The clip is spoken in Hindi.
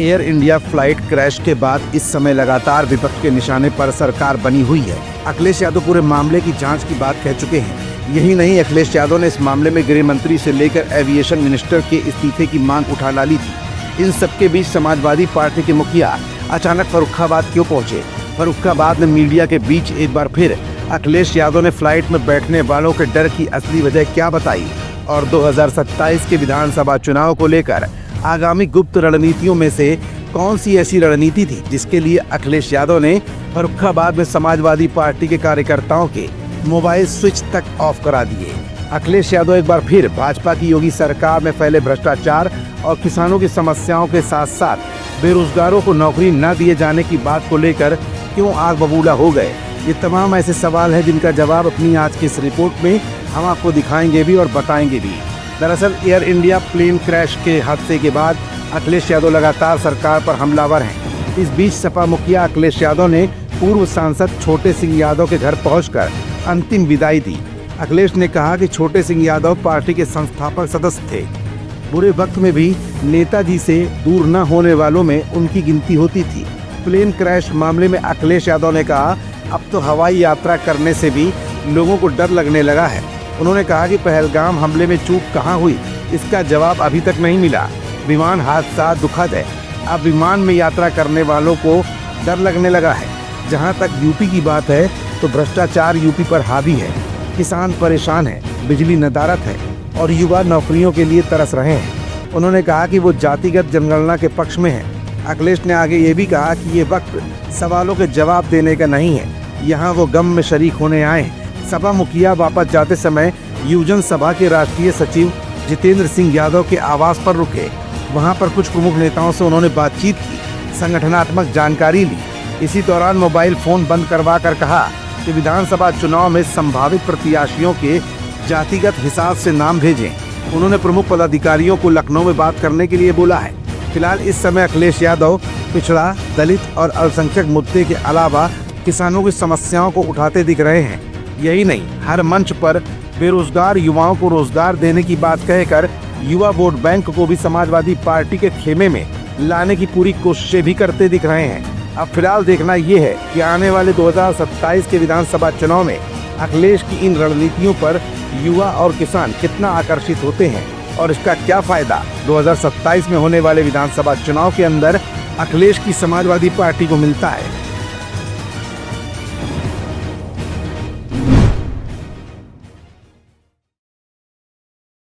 एयर इंडिया फ्लाइट क्रैश के बाद इस समय लगातार विपक्ष के निशाने पर सरकार बनी हुई है। अखिलेश यादव पूरे मामले की जांच की बात कह चुके हैं। यही नहीं, अखिलेश यादव ने इस मामले में गृह मंत्री से लेकर एविएशन मिनिस्टर के इस्तीफे की मांग उठा डाली थी। इन सबके बीच समाजवादी पार्टी के मुखिया अचानक फर्रुखाबाद क्यों पहुंचे? फर्रुखाबाद में मीडिया के बीच एक बार फिर अखिलेश यादव ने फ्लाइट में बैठने वालों के डर की असली वजह क्या बताई और 2027 के विधानसभा चुनाव को लेकर आगामी गुप्त रणनीतियों में से कौन सी ऐसी रणनीति थी जिसके लिए अखिलेश यादव ने फर्रुखाबाद में समाजवादी पार्टी के कार्यकर्ताओं के मोबाइल स्विच तक ऑफ करा दिए। अखिलेश यादव एक बार फिर भाजपा की योगी सरकार में फैले भ्रष्टाचार और किसानों की समस्याओं के साथ साथ बेरोजगारों को नौकरी न दिए जाने की बात को लेकर क्यों आग बबूला हो गए? ये तमाम ऐसे सवाल हैं जिनका जवाब अपनी आज की इस रिपोर्ट में हम आपको दिखाएंगे भी और बताएंगे भी। दरअसल एयर इंडिया प्लेन क्रैश के हादसे के बाद अखिलेश यादव लगातार सरकार पर हमलावर हैं। इस बीच सपा मुखिया अखिलेश यादव ने पूर्व सांसद छोटे सिंह यादव के घर पहुंचकर अंतिम विदाई दी। अखिलेश ने कहा कि छोटे सिंह यादव पार्टी के संस्थापक सदस्य थे। बुरे वक्त में भी नेताजी से दूर न होने वालों में उनकी गिनती होती थी। प्लेन क्रैश मामले में अखिलेश यादव ने कहा, अब तो हवाई यात्रा करने से भी लोगों को डर लगने लगा है। उन्होंने कहा कि पहलगाम हमले में चूक कहाँ हुई, इसका जवाब अभी तक नहीं मिला। विमान हादसा दुखद है, अब विमान में यात्रा करने वालों को डर लगने लगा है। जहाँ तक यूपी की बात है तो भ्रष्टाचार यूपी पर हावी है। किसान परेशान है, बिजली नदारत है और युवा नौकरियों के लिए तरस रहे हैं। उन्होंने कहा कि वो जातिगत जनगणना के पक्ष में है। अखिलेश ने आगे ये भी कहा कि ये वक्त सवालों के जवाब देने का नहीं है, यहाँ वो गम में शरीक होने आए हैं। सपा मुखिया वापस जाते समय युवजन सभा के राष्ट्रीय सचिव जितेंद्र सिंह यादव के आवास पर रुके। वहां पर कुछ प्रमुख नेताओं से उन्होंने बातचीत की, संगठनात्मक जानकारी ली। इसी दौरान मोबाइल फोन बंद करवा कर कहा कि विधानसभा चुनाव में संभावित प्रत्याशियों के जातिगत हिसाब से नाम भेजें। उन्होंने प्रमुख पदाधिकारियों को लखनऊ में बात करने के लिए बोला है। फिलहाल इस समय अखिलेश यादव पिछड़ा, दलित और अल्पसंख्यक मुद्दे के अलावा किसानों की समस्याओं को उठाते दिख रहे हैं। यही नहीं, हर मंच पर बेरोजगार युवाओं को रोजगार देने की बात कहकर युवा वोट बैंक को भी समाजवादी पार्टी के खेमे में लाने की पूरी कोशिशें भी करते दिख रहे हैं। अब फिलहाल देखना ये है कि आने वाले 2027 के विधानसभा चुनाव में अखिलेश की इन रणनीतियों पर युवा और किसान कितना आकर्षित होते हैं और इसका क्या फायदा 2027 में होने वाले विधानसभा चुनाव के अंदर अखिलेश की समाजवादी पार्टी को मिलता है।